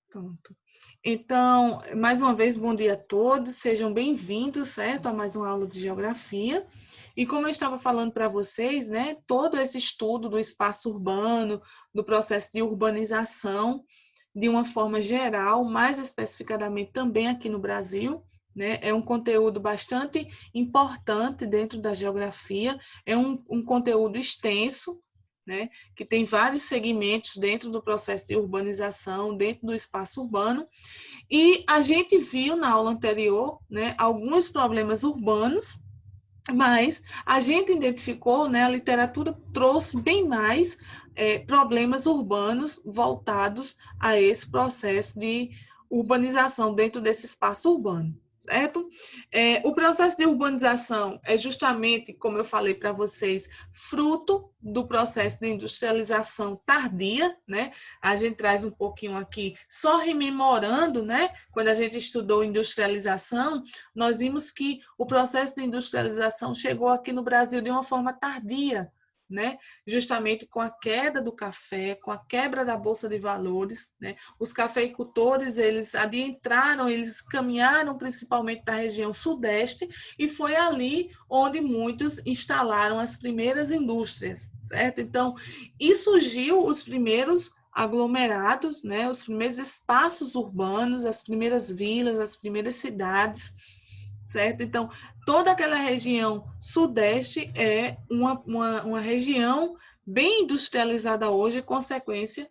Pronto. Então, mais uma vez, bom dia a todos, sejam bem-vindos, certo, a mais uma aula de geografia. E como eu estava falando para vocês, né, todo esse estudo do espaço urbano, do processo de urbanização, de uma forma geral, mais especificadamente também aqui no Brasil, né, é um conteúdo bastante importante dentro da geografia, é um conteúdo extenso, né, que tem vários segmentos dentro do processo de urbanização, dentro do espaço urbano, e a gente viu na aula anterior, né, alguns problemas urbanos, mas a gente identificou, né, a literatura trouxe bem mais problemas urbanos voltados a esse processo de urbanização dentro desse espaço urbano. Certo? O processo de urbanização é justamente, como eu falei para vocês, fruto do processo de industrialização tardia, né? A gente traz um pouquinho aqui, só rememorando, né? Quando a gente estudou industrialização, nós vimos que o processo de industrialização chegou aqui no Brasil de uma forma tardia, né? Justamente com a queda do café, com a quebra da bolsa de valores, né? Os cafeicultores, eles adentraram, eles caminharam principalmente da região sudeste e foi ali onde muitos instalaram as primeiras indústrias, certo? Então, e surgiu os primeiros aglomerados, né? Os primeiros espaços urbanos, as primeiras vilas, as primeiras cidades, certo? Então, toda aquela região sudeste é uma região bem industrializada hoje, consequência,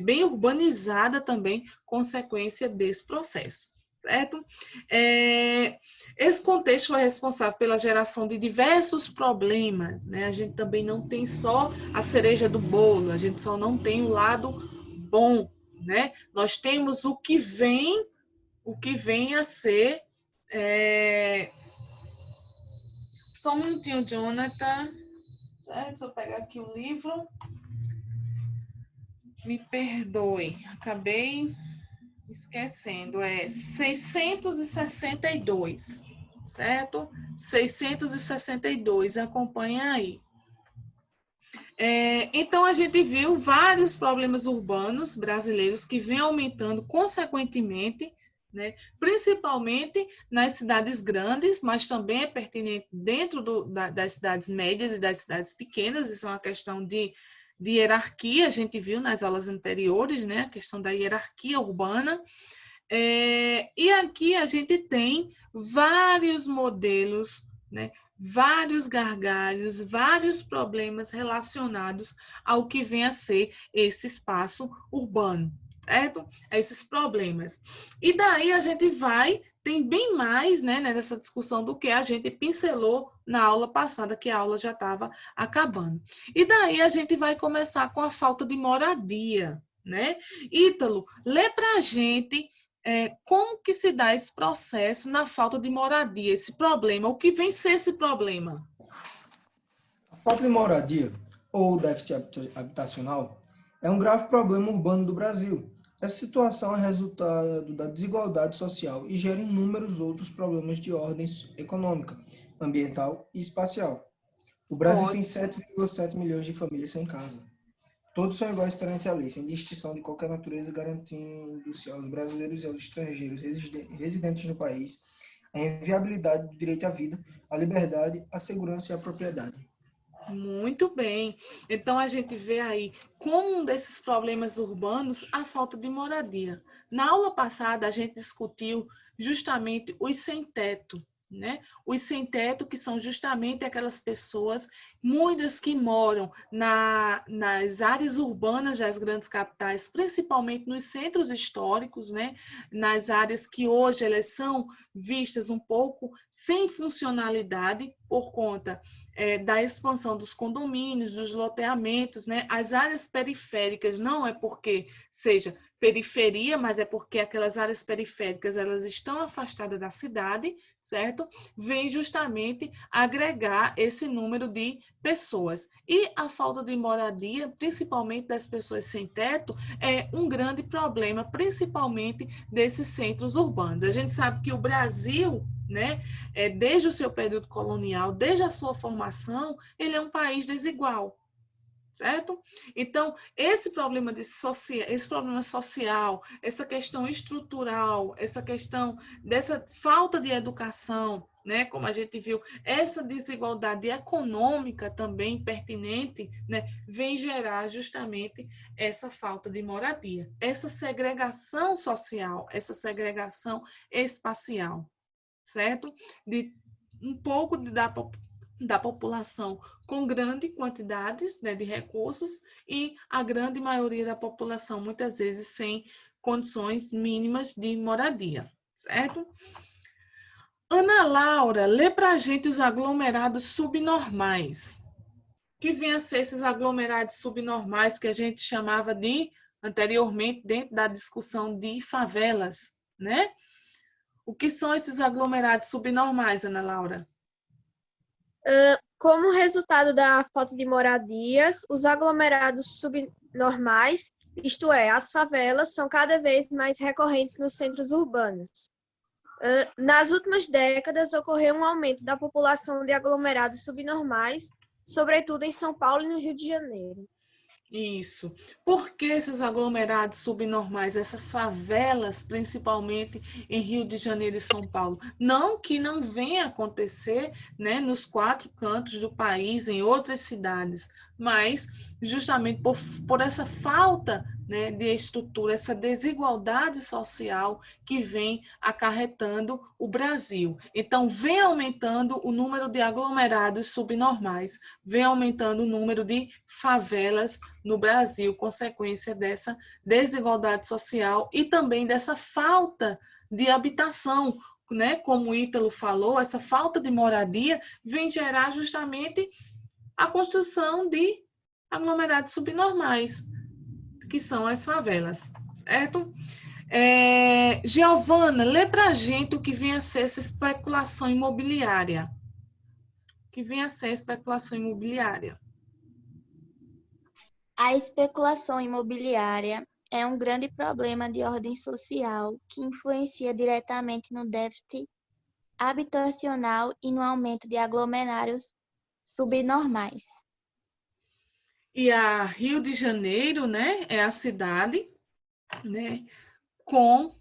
bem urbanizada também, consequência desse processo, certo? Esse contexto foi responsável pela geração de diversos problemas, né? A gente também não tem só a cereja do bolo, a gente só não tem o lado bom, né? Nós temos o que vem a ser só um minutinho, Jonathan. Certo? Deixa eu pegar aqui o livro. Me perdoe, acabei esquecendo. É 662, certo? 662, acompanha aí. Então, a gente viu vários problemas urbanos brasileiros que vêm aumentando consequentemente, né, principalmente nas cidades grandes, mas também é pertinente dentro das cidades médias e das cidades pequenas. Isso é uma questão de hierarquia, a gente viu nas aulas anteriores, né, a questão da hierarquia urbana. E aqui a gente tem vários modelos, né, vários gargalhos, vários problemas relacionados ao que vem a ser esse espaço urbano, certo? Esses problemas. E daí a gente tem bem mais, né, nessa discussão do que a gente pincelou na aula passada, que a aula já estava acabando. E daí a gente vai começar com a falta de moradia, né? Ítalo, lê para a gente como que se dá esse processo na falta de moradia, esse problema, o que vem ser esse problema? A falta de moradia, ou déficit habitacional, é um grave problema urbano do Brasil. Essa situação é resultado da desigualdade social e gera inúmeros outros problemas de ordem econômica, ambiental e espacial. O Brasil tem Ótimo. 7,7 milhões de famílias sem casa. Todos são iguais perante a lei, sem distinção de qualquer natureza, garantindo-se aos brasileiros e aos estrangeiros residentes no país a inviabilidade do direito à vida, à liberdade, à segurança e à propriedade. Muito bem. Então a gente vê aí como um desses problemas urbanos a falta de moradia. Na aula passada a gente discutiu justamente os sem teto, né? Os sem teto, que são justamente aquelas pessoas, muitas que moram nas áreas urbanas das grandes capitais, principalmente nos centros históricos, né? Nas áreas que hoje elas são vistas um pouco sem funcionalidade por conta da expansão dos condomínios, dos loteamentos, né? As áreas periféricas não é porque seja periferia, mas é porque aquelas áreas periféricas elas estão afastadas da cidade, certo? Vem justamente agregar esse número de pessoas. E a falta de moradia, principalmente das pessoas sem teto, é um grande problema, principalmente desses centros urbanos. A gente sabe que o Brasil, né, desde o seu período colonial, desde a sua formação, ele é um país desigual. certo? Então, esse problema social, essa questão estrutural, essa questão dessa falta de educação, né, como a gente viu, essa desigualdade econômica também pertinente, né, vem gerar justamente essa falta de moradia, essa segregação social, essa segregação espacial, certo? De um pouco da população com grandes quantidades, né, de recursos e a grande maioria da população, muitas vezes, sem condições mínimas de moradia, certo? Ana Laura, lê para a gente os aglomerados subnormais. Que vem a ser esses aglomerados subnormais que a gente chamava de, anteriormente, dentro da discussão de favelas, né? O que são esses aglomerados subnormais, Ana Laura? Como resultado da falta de moradias, os aglomerados subnormais, isto é, as favelas, são cada vez mais recorrentes nos centros urbanos. Nas últimas décadas, ocorreu um aumento da população de aglomerados subnormais, sobretudo em São Paulo e no Rio de Janeiro. Isso. Por que esses aglomerados subnormais, essas favelas, principalmente em Rio de Janeiro e São Paulo? Não que não venha acontecer, né, nos 4 cantos do país, em outras cidades, mas justamente por essa falta, né, de estrutura, essa desigualdade social que vem acarretando o Brasil. Então, vem aumentando o número de aglomerados subnormais, vem aumentando o número de favelas no Brasil, consequência dessa desigualdade social e também dessa falta de habitação, né? Como o Ítalo falou, essa falta de moradia vem gerar justamente a construção de aglomerados subnormais, que são as favelas, certo? Giovana, lê para a gente o que vem a ser essa especulação imobiliária. O que vem a ser especulação imobiliária? A especulação imobiliária é um grande problema de ordem social que influencia diretamente no déficit habitacional e no aumento de aglomerados subnormais. E a Rio de Janeiro, né, é a cidade, né, com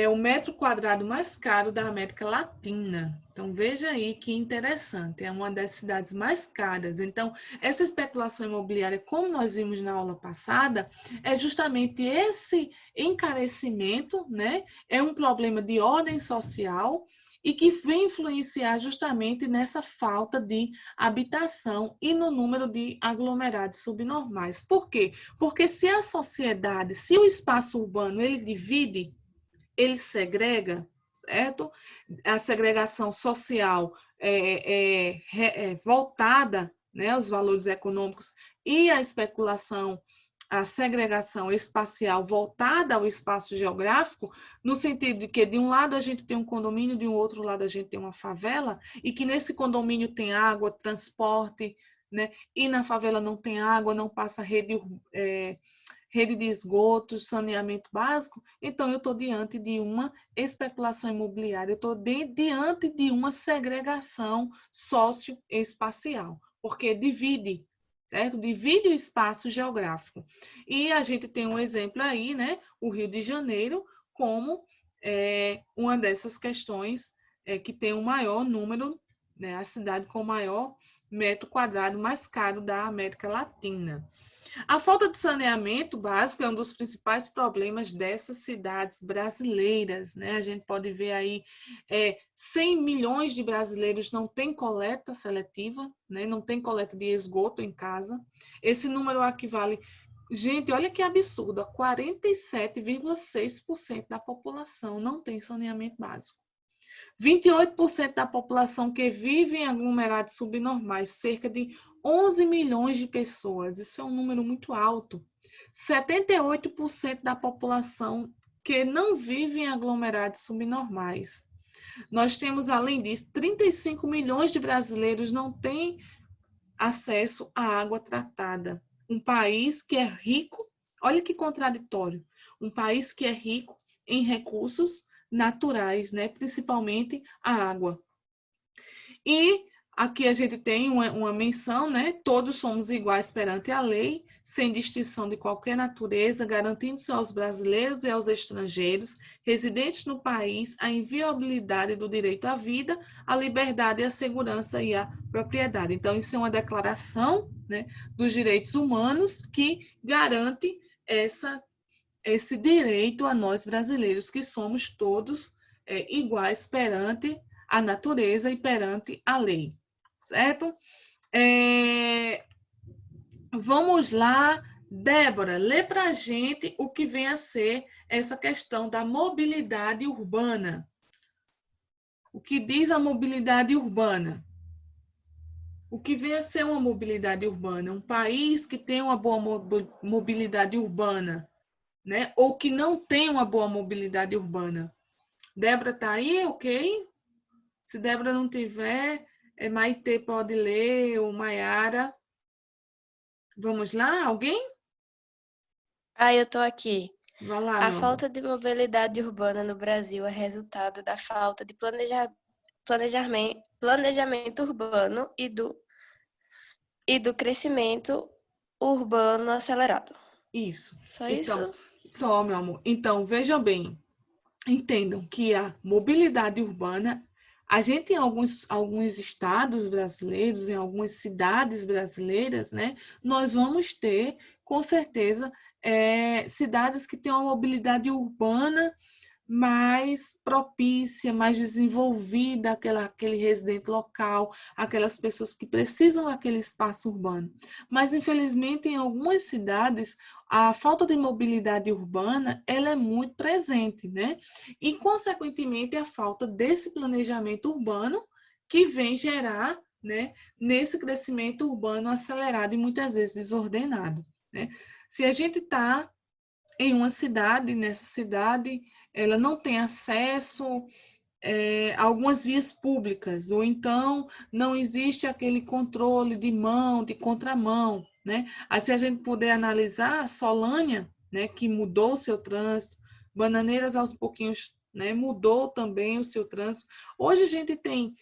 o metro quadrado mais caro da América Latina. Então, veja aí que interessante, é uma das cidades mais caras. Então, essa especulação imobiliária, como nós vimos na aula passada, é justamente esse encarecimento, né? É um problema de ordem social e que vem influenciar justamente nessa falta de habitação e no número de aglomerados subnormais. Por quê? Porque se a sociedade, se o espaço urbano, ele divide, ele segrega, certo? A segregação social é voltada, né, aos valores econômicos e a especulação, a segregação espacial voltada ao espaço geográfico, no sentido de que de um lado a gente tem um condomínio, de um outro lado a gente tem uma favela, e que nesse condomínio tem água, transporte, né? E na favela não tem água, não passa rede de esgotos, saneamento básico, então eu estou diante de uma especulação imobiliária, eu estou diante de uma segregação socioespacial, porque divide, certo? Divide o espaço geográfico. E a gente tem um exemplo aí, né? O Rio de Janeiro, como uma dessas questões que tem o maior número, né? A cidade com o maior metro quadrado mais caro da América Latina. A falta de saneamento básico é um dos principais problemas dessas cidades brasileiras, né? A gente pode ver aí 100 milhões de brasileiros não têm coleta seletiva, né? Não tem coleta de esgoto em casa. Esse número equivale, gente, olha que absurdo, a 47,6% da população não tem saneamento básico. 28% da população que vive em aglomerados subnormais, cerca de 11 milhões de pessoas. Isso é um número muito alto. 78% da população que não vive em aglomerados subnormais. Nós temos, além disso, 35 milhões de brasileiros não têm acesso à água tratada. Um país que é rico, olha que contraditório, um país que é rico em recursos naturais, né? Principalmente a água. E Aqui a gente tem uma menção, né? Todos somos iguais perante a lei, sem distinção de qualquer natureza, garantindo-se aos brasileiros e aos estrangeiros residentes no país a inviolabilidade do direito à vida, à liberdade, à segurança e à propriedade. Então, isso é uma declaração, né, dos direitos humanos que garante esse direito a nós brasileiros, que somos todos iguais perante a natureza e perante a lei. Certo? Vamos lá, Débora, lê para a gente o que vem a ser essa questão da mobilidade urbana. O que diz a mobilidade urbana? O que vem a ser uma mobilidade urbana? Um país que tem uma boa mobilidade urbana, né? Ou que não tem uma boa mobilidade urbana. Débora está aí, ok? Se Débora não tiver, Maitê pode ler, ou Maiara. Vamos lá, alguém? Eu tô aqui. Vai lá, A meu falta de mobilidade urbana no Brasil é resultado da falta de planejamento urbano e do crescimento urbano acelerado. Isso. Só Então, isso? só, meu amor. Então, vejam bem. Entendam que a mobilidade urbana, a gente tem alguns estados brasileiros, em algumas cidades brasileiras, né? Nós vamos ter, com certeza, cidades que têm uma mobilidade urbana mais propícia, mais desenvolvida aquele residente local, aquelas pessoas que precisam daquele espaço urbano. Mas, infelizmente, em algumas cidades, a falta de mobilidade urbana ela é muito presente, né? E, consequentemente, a falta desse planejamento urbano que vem gerar, né, nesse crescimento urbano acelerado e muitas vezes desordenado, né? Se a gente está em uma cidade, nessa cidade, ela não tem acesso a algumas vias públicas, ou então não existe aquele controle de mão, de contramão, né? Aí, se a gente puder analisar, Solânia, né, que mudou o seu trânsito, Bananeiras aos pouquinhos, né, mudou também o seu trânsito. Hoje a gente tem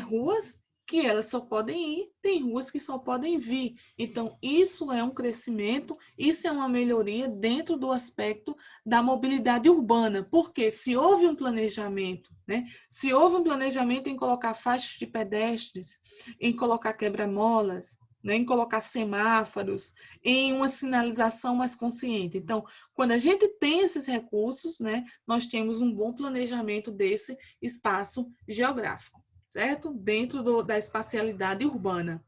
ruas que elas só podem ir, tem ruas que só podem vir. Então, isso é um crescimento, isso é uma melhoria dentro do aspecto da mobilidade urbana, porque se houve um planejamento, né? Se houve um planejamento em colocar faixas de pedestres, em colocar quebra-molas, né, em colocar semáforos, em uma sinalização mais consciente. Então, quando a gente tem esses recursos, né, nós temos um bom planejamento desse espaço geográfico, certo? Dentro da espacialidade urbana.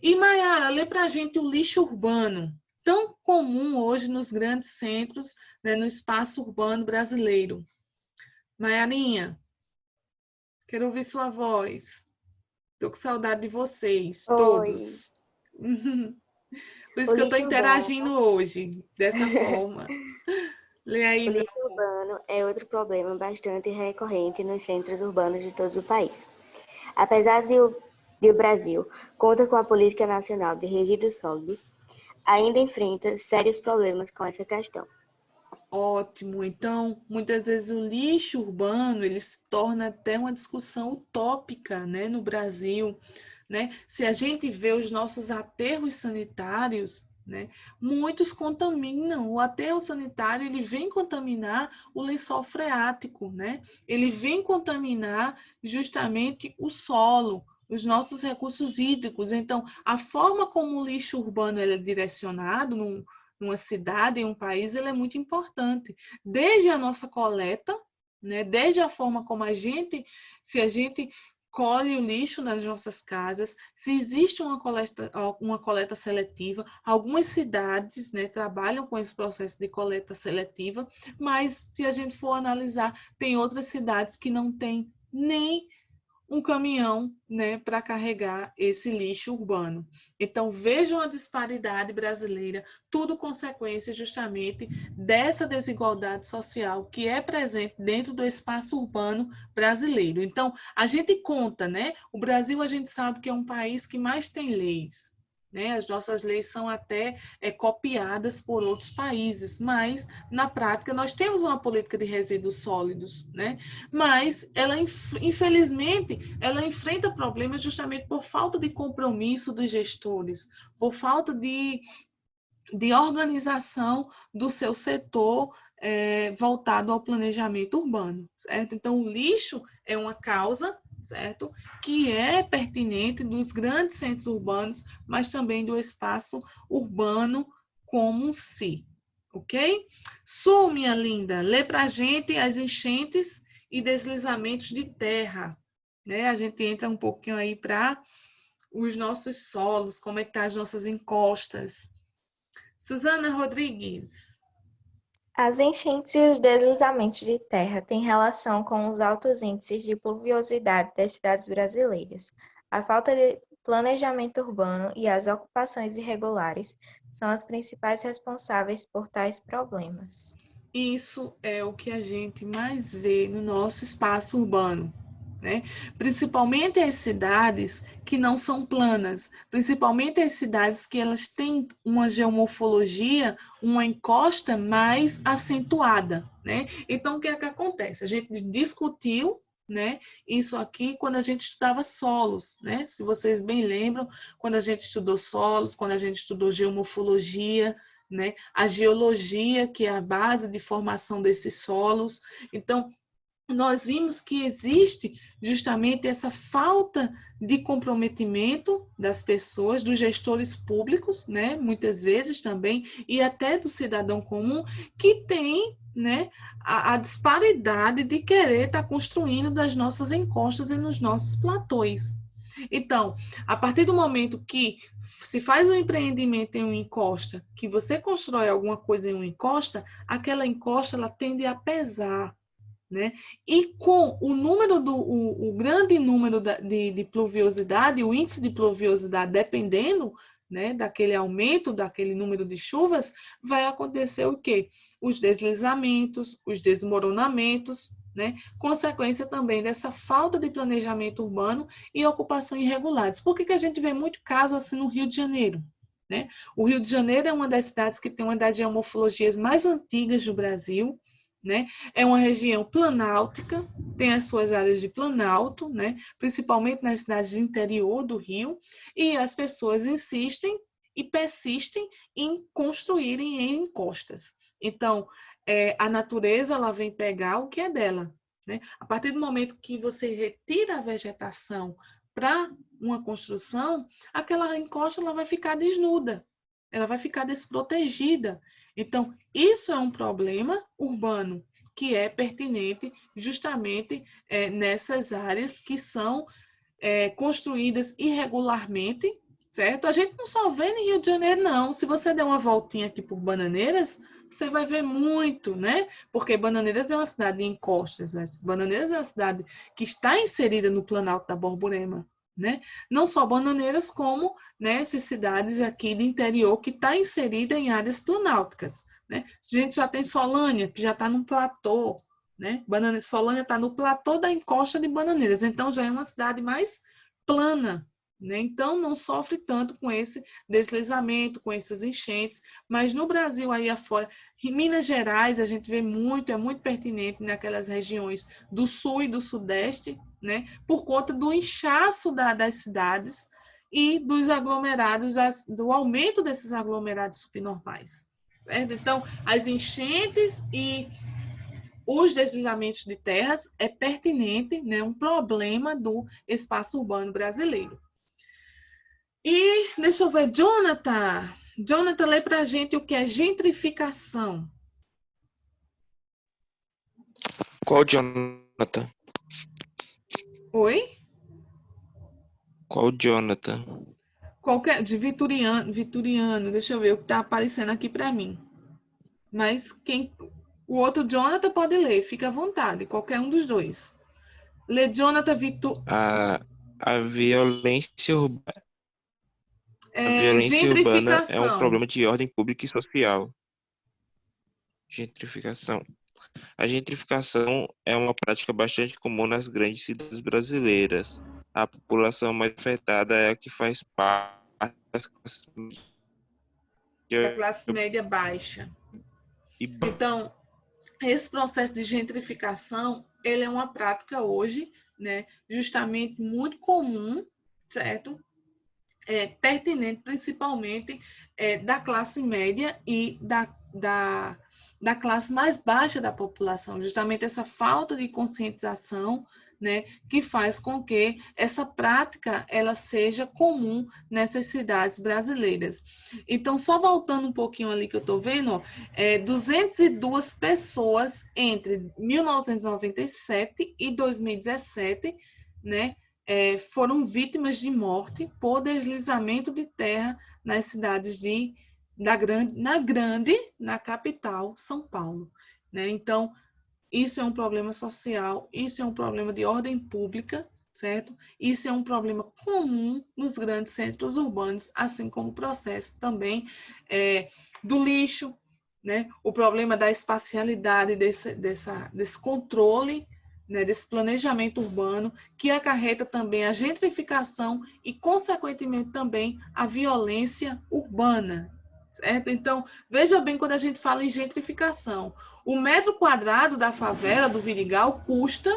E, Maiara, lê para a gente o lixo urbano, tão comum hoje nos grandes centros, né, no espaço urbano brasileiro. Maiarinha, quero ouvir sua voz. Estou com saudade de vocês, Oi. todos. Por isso O que eu estou lixo interagindo hoje, dessa forma. Lê aí, O meu lixo urbano é outro problema bastante recorrente nos centros urbanos de todo o país. Apesar de o Brasil conta com a Política Nacional de Resíduos Sólidos, ainda enfrenta sérios problemas com essa questão. Ótimo. Então, muitas vezes o lixo urbano ele se torna até uma discussão utópica, né, no Brasil, né? Se a gente vê os nossos aterros sanitários, né, muitos contaminam. O aterro sanitário ele vem contaminar o lençol freático, né? Ele vem contaminar justamente o solo, os nossos recursos hídricos. Então, a forma como o lixo urbano ele é direcionado numa cidade, em um país, ele é muito importante. Desde a nossa coleta, né? Desde a forma como se a gente colhe o lixo nas nossas casas, se existe uma coleta seletiva, algumas cidades, né, trabalham com esse processo de coleta seletiva, mas se a gente for analisar, tem outras cidades que não têm nem um caminhão, né, para carregar esse lixo urbano. Então, vejam a disparidade brasileira, tudo consequência justamente dessa desigualdade social que é presente dentro do espaço urbano brasileiro. Então, a gente conta, né? O Brasil, a gente sabe que é um país que mais tem leis, né? As nossas leis são até copiadas por outros países, mas na prática nós temos uma política de resíduos sólidos, né? Mas ela, infelizmente, ela enfrenta problemas justamente por falta de compromisso dos gestores, por falta de organização do seu setor voltado ao planejamento urbano, certo? Então, o lixo é uma causa, certo? Que é pertinente dos grandes centros urbanos, mas também do espaço urbano como um si, ok? Su, minha linda, lê para a gente as enchentes e deslizamentos de terra, né? A gente entra um pouquinho aí para os nossos solos, como é que tá as nossas encostas. Suzana Rodrigues. As enchentes e os deslizamentos de terra têm relação com os altos índices de pluviosidade das cidades brasileiras. A falta de planejamento urbano e as ocupações irregulares são as principais responsáveis por tais problemas. Isso é o que a gente mais vê no nosso espaço urbano, né? Principalmente as cidades que não são planas, principalmente as cidades que elas têm uma geomorfologia, uma encosta mais acentuada, né? Então, o que é que acontece? A gente discutiu, né, isso aqui quando a gente estudava solos, né? Se vocês bem lembram, quando a gente estudou solos, quando a gente estudou geomorfologia, né? A geologia, que é a base de formação desses solos. Então, nós vimos que existe justamente essa falta de comprometimento das pessoas, dos gestores públicos, né, muitas vezes também, e até do cidadão comum, que tem, né, a disparidade de querer estar construindo das nossas encostas e nos nossos platôs. Então, a partir do momento que se faz um empreendimento em uma encosta, que você constrói alguma coisa em uma encosta, aquela encosta ela tende a pesar, né? E com o grande número de pluviosidade, o índice de pluviosidade, dependendo, né, daquele aumento, daquele número de chuvas, vai acontecer o quê? Os deslizamentos, os desmoronamentos, né? Consequência também dessa falta de planejamento urbano e ocupação irregulares. Por que a gente vê muito caso assim no Rio de Janeiro? Né? O Rio de Janeiro é uma das cidades que tem uma das geomorfologias mais antigas do Brasil, né? É uma região planáltica, tem as suas áreas de planalto, né? Principalmente nas cidades de interior do Rio, e as pessoas insistem e persistem em construírem em encostas. Então, a natureza ela vem pegar o que é dela, né? A partir do momento que você retira a vegetação para uma construção, aquela encosta ela vai ficar desnuda, ela vai ficar desprotegida. Então, isso é um problema urbano que é pertinente justamente nessas áreas que são construídas irregularmente, certo? A gente não só vê em Rio de Janeiro, não. Se você der uma voltinha aqui por Bananeiras, você vai ver muito, né? Porque Bananeiras é uma cidade em encostas, né? Bananeiras é uma cidade que está inserida no Planalto da Borborema, né? Não só Bananeiras, como, né, essas cidades aqui de interior que está inserida em áreas planálticas, né? A gente já tem Solânia, que já está num platô, né? Solânia está no platô da encosta de Bananeiras, então já é uma cidade mais plana, né? Então não sofre tanto com esse deslizamento, com essas enchentes, mas no Brasil aí afora, em Minas Gerais a gente vê muito, é muito pertinente naquelas regiões do sul e do sudeste, né? Por conta do inchaço das cidades e dos aglomerados, do aumento desses aglomerados subnormais. Certo? Então, as enchentes e os deslizamentos de terras é pertinente, né, um problema do espaço urbano brasileiro. E deixa eu ver, Jonathan. Jonathan, lê para a gente o que é gentrificação. Qual Jonathan? Oi? Qual Jonathan? Qualquer, de Vitoriano, deixa eu ver o que está aparecendo aqui para mim. Mas o outro Jonathan pode ler, fica à vontade, qualquer um dos dois. Lê Jonathan A violência urbana. A violência urbana é um problema de ordem pública e social. Gentrificação. A gentrificação é uma prática bastante comum nas grandes cidades brasileiras. A população mais afetada é a que faz parte da classe média baixa. Então, esse processo de gentrificação, ele é uma prática hoje, né, justamente muito comum, certo? Pertinente principalmente da classe média e da classe mais baixa da população, justamente essa falta de conscientização, né, que faz com que essa prática ela seja comum nessas cidades brasileiras. Então, só voltando um pouquinho ali que eu estou vendo, 202 pessoas entre 1997 e 2017, né, foram vítimas de morte por deslizamento de terra nas cidades na capital, São Paulo, né? Então, isso é um problema social, isso é um problema de ordem pública, certo? Isso é um problema comum nos grandes centros urbanos, assim como o processo também do lixo, né? O problema da espacialidade desse controle, né, desse planejamento urbano, que acarreta também a gentrificação e, consequentemente, também a violência urbana, certo? Então, veja bem quando a gente fala em gentrificação. O metro quadrado da favela do Vidigal custa,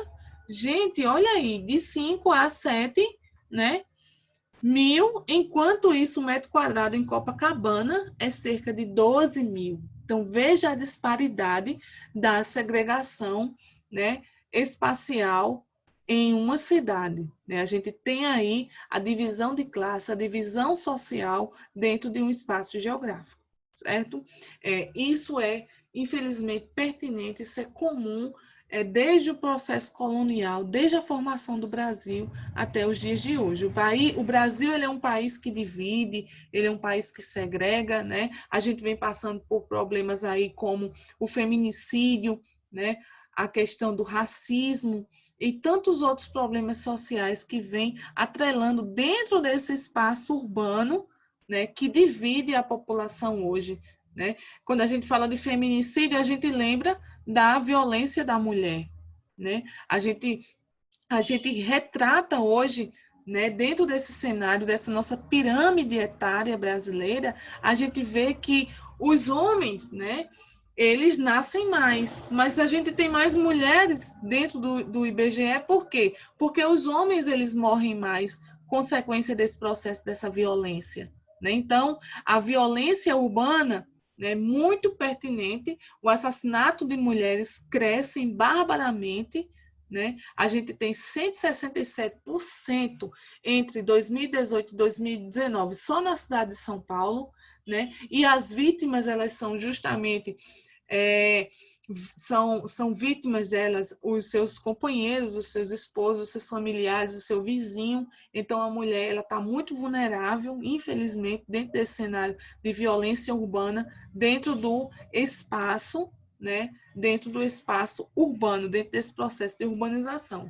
gente, olha aí, de 5 a 7, né, mil, enquanto isso, o metro quadrado em Copacabana é cerca de 12 mil. Então, veja a disparidade da segregação, né, espacial em uma cidade, né? A gente tem aí a divisão de classe, a divisão social dentro de um espaço geográfico, certo? Isso é, infelizmente, pertinente, isso é comum desde o processo colonial, desde a formação do Brasil até os dias de hoje. O Brasil ele é um país que divide, ele é um país que segrega, né? A gente vem passando por problemas aí como o feminicídio, né? A questão do racismo e tantos outros problemas sociais que vêm atrelando dentro desse espaço urbano, né, que divide a população hoje, né? Quando a gente fala de feminicídio, a gente lembra da violência da mulher, né? A gente retrata hoje, né, dentro desse cenário, dessa nossa pirâmide etária brasileira, a gente vê que os homens, né, eles nascem mais, mas a gente tem mais mulheres dentro do IBGE, por quê? Porque os homens, eles morrem mais, consequência desse processo, dessa violência, né? Então, a violência urbana é muito pertinente, o assassinato de mulheres cresce barbaramente, né? A gente tem 167% entre 2018 e 2019 só na cidade de São Paulo, né? E as vítimas, elas são justamente são vítimas delas, os seus companheiros, os seus esposos, os seus familiares, o seu vizinho. Então, a mulher ela está muito vulnerável, infelizmente, dentro desse cenário de violência urbana, dentro do espaço, né? Dentro do espaço urbano, dentro desse processo de urbanização.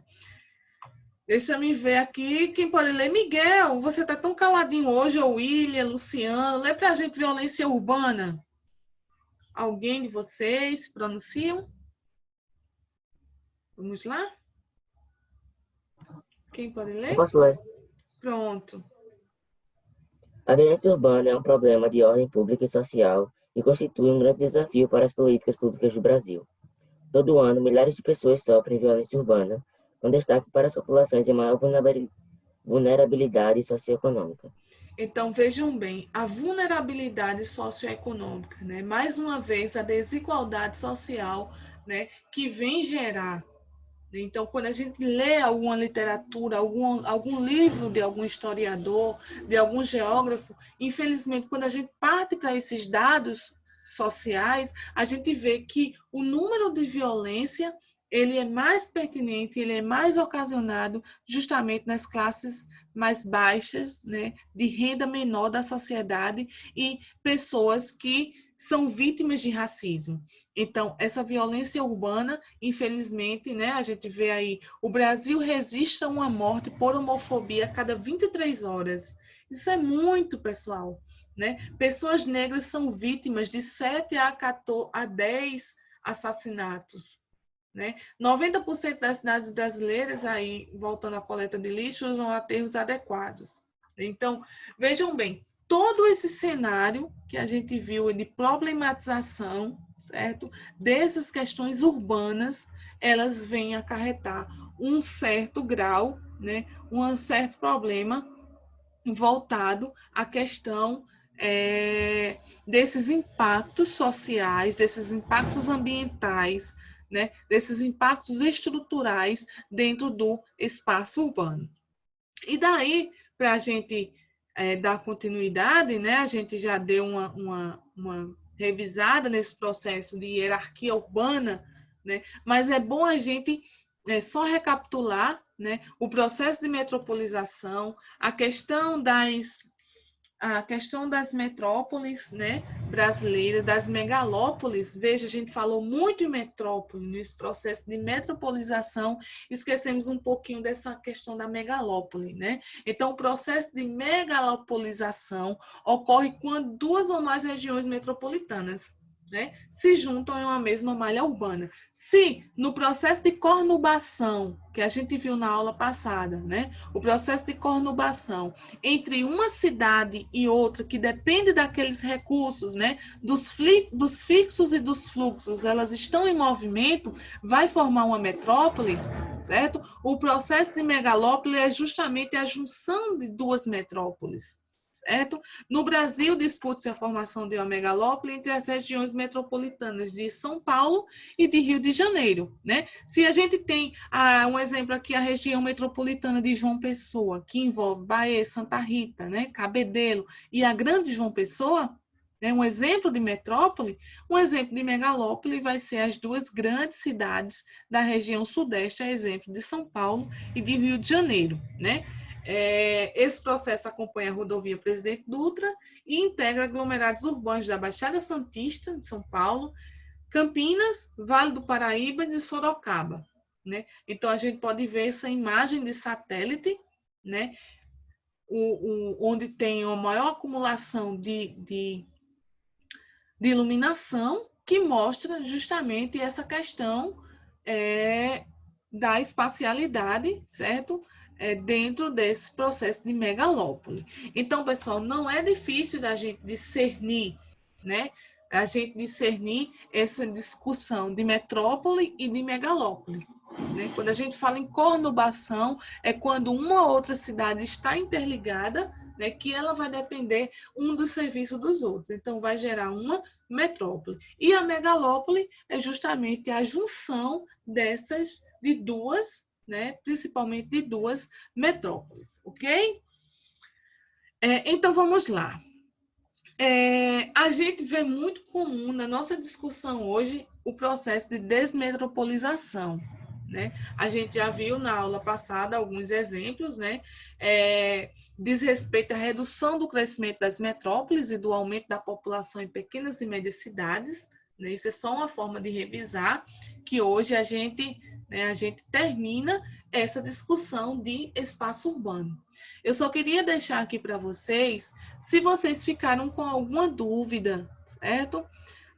Deixa eu ver aqui, quem pode ler? Miguel, você está tão caladinho hoje, ou William, Luciano, lê para a gente violência urbana. Alguém de vocês se pronunciam? Vamos lá? Quem pode ler? Eu posso ler. Pronto. A violência urbana é um problema de ordem pública e social e constitui um grande desafio para as políticas públicas do Brasil. Todo ano, milhares de pessoas sofrem violência urbana, com destaque para as populações em maior vulnerabilidade socioeconômica. Então, vejam bem, a vulnerabilidade socioeconômica, né? Mais uma vez, a desigualdade social, né? Que vem gerar. Então, quando a gente lê alguma literatura, algum livro de algum historiador, de algum geógrafo, infelizmente, quando a gente parte para esses dados sociais, a gente vê que o número de violência ele é mais pertinente, ele é mais ocasionado justamente nas classes mais baixas, né, de renda menor da sociedade e pessoas que são vítimas de racismo. Então, essa violência urbana, infelizmente, né, a gente vê aí, o Brasil resiste a uma morte por homofobia a cada 23 horas. Isso é muito, pessoal, né? Pessoas negras são vítimas de 7 a 10 assassinatos, né? 90% das cidades brasileiras, aí, voltando à coleta de lixo, usam aterros adequados. Então, vejam bem, todo esse cenário que a gente viu de problematização, certo? Dessas questões urbanas, elas vêm acarretar um certo grau, né? Um certo problema voltado à questão desses impactos sociais, desses impactos ambientais, né? Desses impactos estruturais dentro do espaço urbano. E daí, para a gente dar continuidade, né? A gente já deu uma revisada nesse processo de hierarquia urbana, né? Mas é bom a gente só recapitular, né? O processo de metropolização, a questão das metrópoles, né, brasileiras, das megalópolis. Veja, a gente falou muito em metrópole, nesse processo de metropolização, esquecemos um pouquinho dessa questão da megalópole, né? Então, o processo de megalopolização ocorre quando duas ou mais regiões metropolitanas, né, se juntam em uma mesma malha urbana. Se no processo de conurbação, que a gente viu na aula passada, né, o processo de conurbação entre uma cidade e outra, que depende daqueles recursos, né, dos fixos e dos fluxos, elas estão em movimento, vai formar uma metrópole, certo? O processo de megalópole é justamente a junção de duas metrópoles, certo? No Brasil, discute-se a formação de uma megalópole entre as regiões metropolitanas de São Paulo e de Rio de Janeiro, né? Se a gente tem um exemplo aqui, a região metropolitana de João Pessoa, que envolve Bahia, Santa Rita, né? Cabedelo e a Grande João Pessoa, né? Um exemplo de metrópole, um exemplo de megalópole vai ser as duas grandes cidades da região sudeste, a exemplo de São Paulo e de Rio de Janeiro, né? Esse processo acompanha a rodovia Presidente Dutra e integra aglomerados urbanos da Baixada Santista, de São Paulo, Campinas, Vale do Paraíba e de Sorocaba, né? Então, a gente pode ver essa imagem de satélite, né? Onde tem uma maior acumulação de iluminação, que mostra justamente essa questão da espacialidade, certo? Dentro desse processo de megalópole. Então, pessoal, não é difícil da gente discernir, né? A gente discernir essa discussão de metrópole e de megalópole, né? Quando a gente fala em conurbação, é quando uma ou outra cidade está interligada, né, que ela vai depender um dos serviços dos outros. Então, vai gerar uma metrópole. E a megalópole é justamente a junção de duas, né, principalmente de duas metrópoles, ok? Então, vamos lá. A gente vê muito comum na nossa discussão hoje o processo de desmetropolização, né? A gente já viu na aula passada alguns exemplos, né? Diz respeito à redução do crescimento das metrópoles e do aumento da população em pequenas e médias cidades, né? Isso é só uma forma de revisar, que hoje a gente termina essa discussão de espaço urbano. Eu só queria deixar aqui para vocês, se vocês ficaram com alguma dúvida, certo?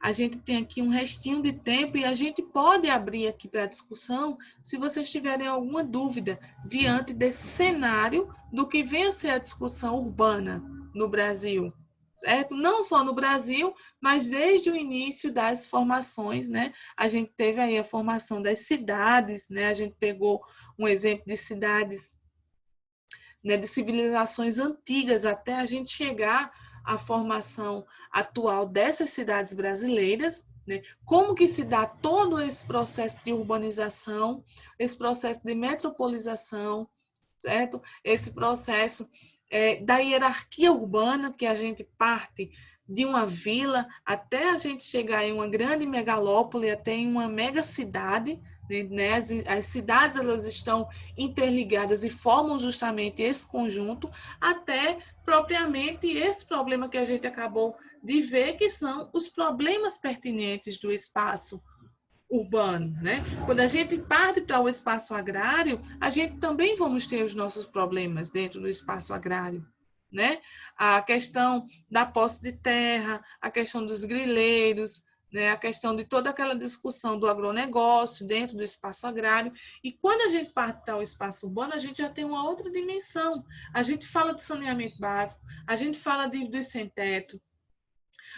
A gente tem aqui um restinho de tempo e a gente pode abrir aqui para discussão se vocês tiverem alguma dúvida diante desse cenário do que vem a ser a discussão urbana no Brasil, certo? Não só no Brasil, mas desde o início das formações, né? A gente teve aí a formação das cidades, né? A gente pegou um exemplo de cidades, né, de civilizações antigas, até a gente chegar à formação atual dessas cidades brasileiras, né? Como que se dá todo esse processo de urbanização, esse processo de metropolização, certo? Esse processo da hierarquia urbana, que a gente parte de uma vila até a gente chegar em uma grande megalópole, até em uma megacidade, né? As cidades, elas estão interligadas e formam justamente esse conjunto, até propriamente esse problema que a gente acabou de ver, que são os problemas pertinentes do espaço urbano, né? Quando a gente parte para o espaço agrário, a gente também vamos ter os nossos problemas dentro do espaço agrário, né? A questão da posse de terra, a questão dos grileiros, né, a questão de toda aquela discussão do agronegócio dentro do espaço agrário. E quando a gente parte para o espaço urbano, a gente já tem uma outra dimensão. A gente fala de saneamento básico, a gente fala dos sem-teto,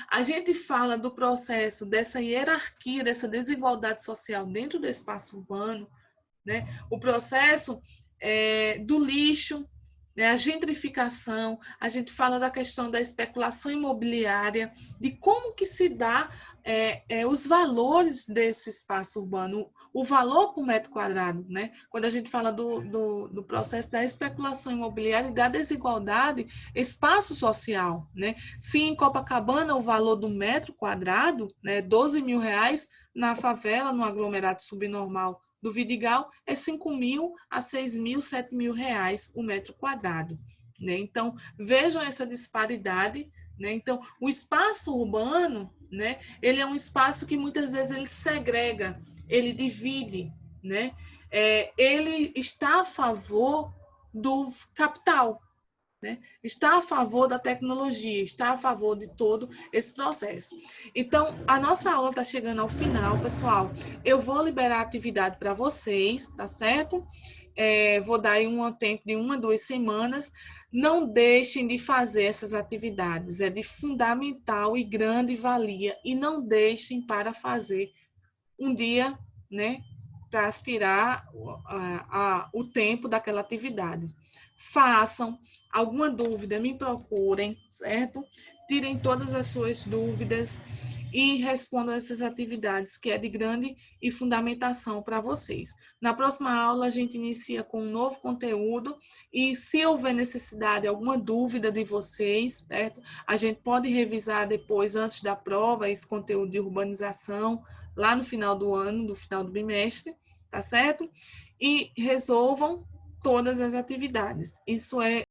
a gente fala do processo dessa hierarquia, dessa desigualdade social dentro do espaço urbano, né? O processo do lixo, né? A gentrificação, a gente fala da questão da especulação imobiliária, de como que se dá os valores desse espaço urbano, o valor por metro quadrado, né? Quando a gente fala do processo da especulação imobiliária e da desigualdade espaço social, né? Se em Copacabana o valor do metro quadrado, né, R$ 12.000, na favela, no aglomerado subnormal do Vidigal, é 5.000 a 6.000, 7.000 reais o metro quadrado, né? Então, vejam essa disparidade, né? Então, o espaço urbano, né, ele é um espaço que muitas vezes ele segrega, ele divide, né? Ele está a favor do capital, né? Está a favor da tecnologia, está a favor de todo esse processo. Então, a nossa aula está chegando ao final, pessoal. Eu vou liberar a atividade para vocês, tá certo? Vou dar aí um tempo de 1 a 2 semanas. Não deixem de fazer essas atividades, é de fundamental e grande valia, e não deixem para fazer um dia, né, para aspirar o tempo daquela atividade. Façam, alguma dúvida, me procurem, certo? Tirem todas as suas dúvidas e respondam essas atividades, que é de grande e fundamentação para vocês. Na próxima aula, a gente inicia com um novo conteúdo e, se houver necessidade, alguma dúvida de vocês, certo? A gente pode revisar depois, antes da prova, esse conteúdo de urbanização, lá no final do ano, no final do bimestre, tá certo? E resolvam todas as atividades. Isso é